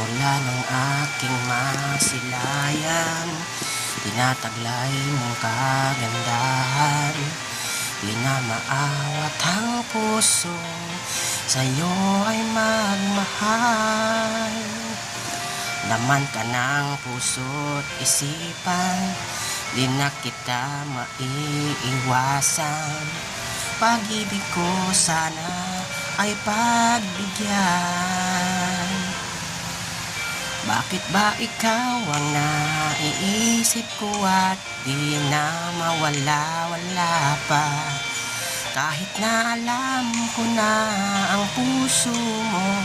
Mula ng aking masilayan, tinataglay mong kagandahan. Di na maawat ang puso, sa'yo ay magmahal. Laman ka ng puso't isipan, di na kita maiiwasan. Pag-ibig ko sana ay pagbigyan. Bakit ba ikaw ang naiisip ko at di na mawala-wala pa? Kahit na alam ko na ang puso mo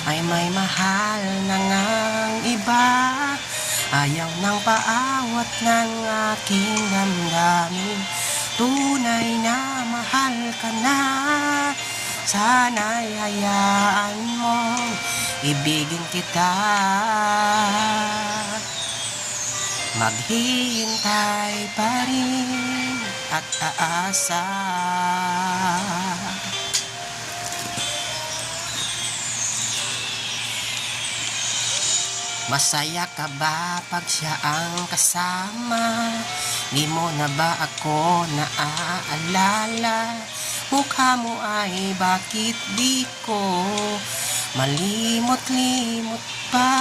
ay may mahal na ngang iba. Ayaw ng paawat ng aking damdamin, tunay na mahal ka na. Sana'y hayaan mong ibigin kita. Maghihintay pa rin at aasa. Masaya ka ba pag siya ang kasama? Di mo na ba ako naaalala? Mukha mo ay bakit di ko malimot-limot pa?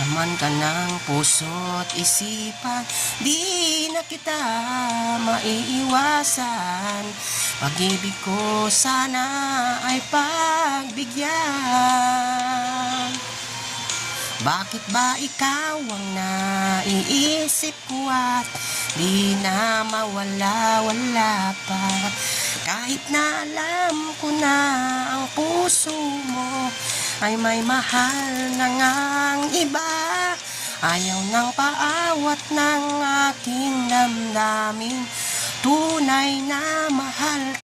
Laman ka ng puso't isipan, di na kita maiiwasan. Pag-ibig ko sana ay pagbigyan. Bakit ba ikaw ang naiisip ko at di na mawala-wala pa? Kahit na alam ko na ang puso mo ay may mahal na ngang iba. Ayaw ng paawat ng aking damdamin, tunay na mahal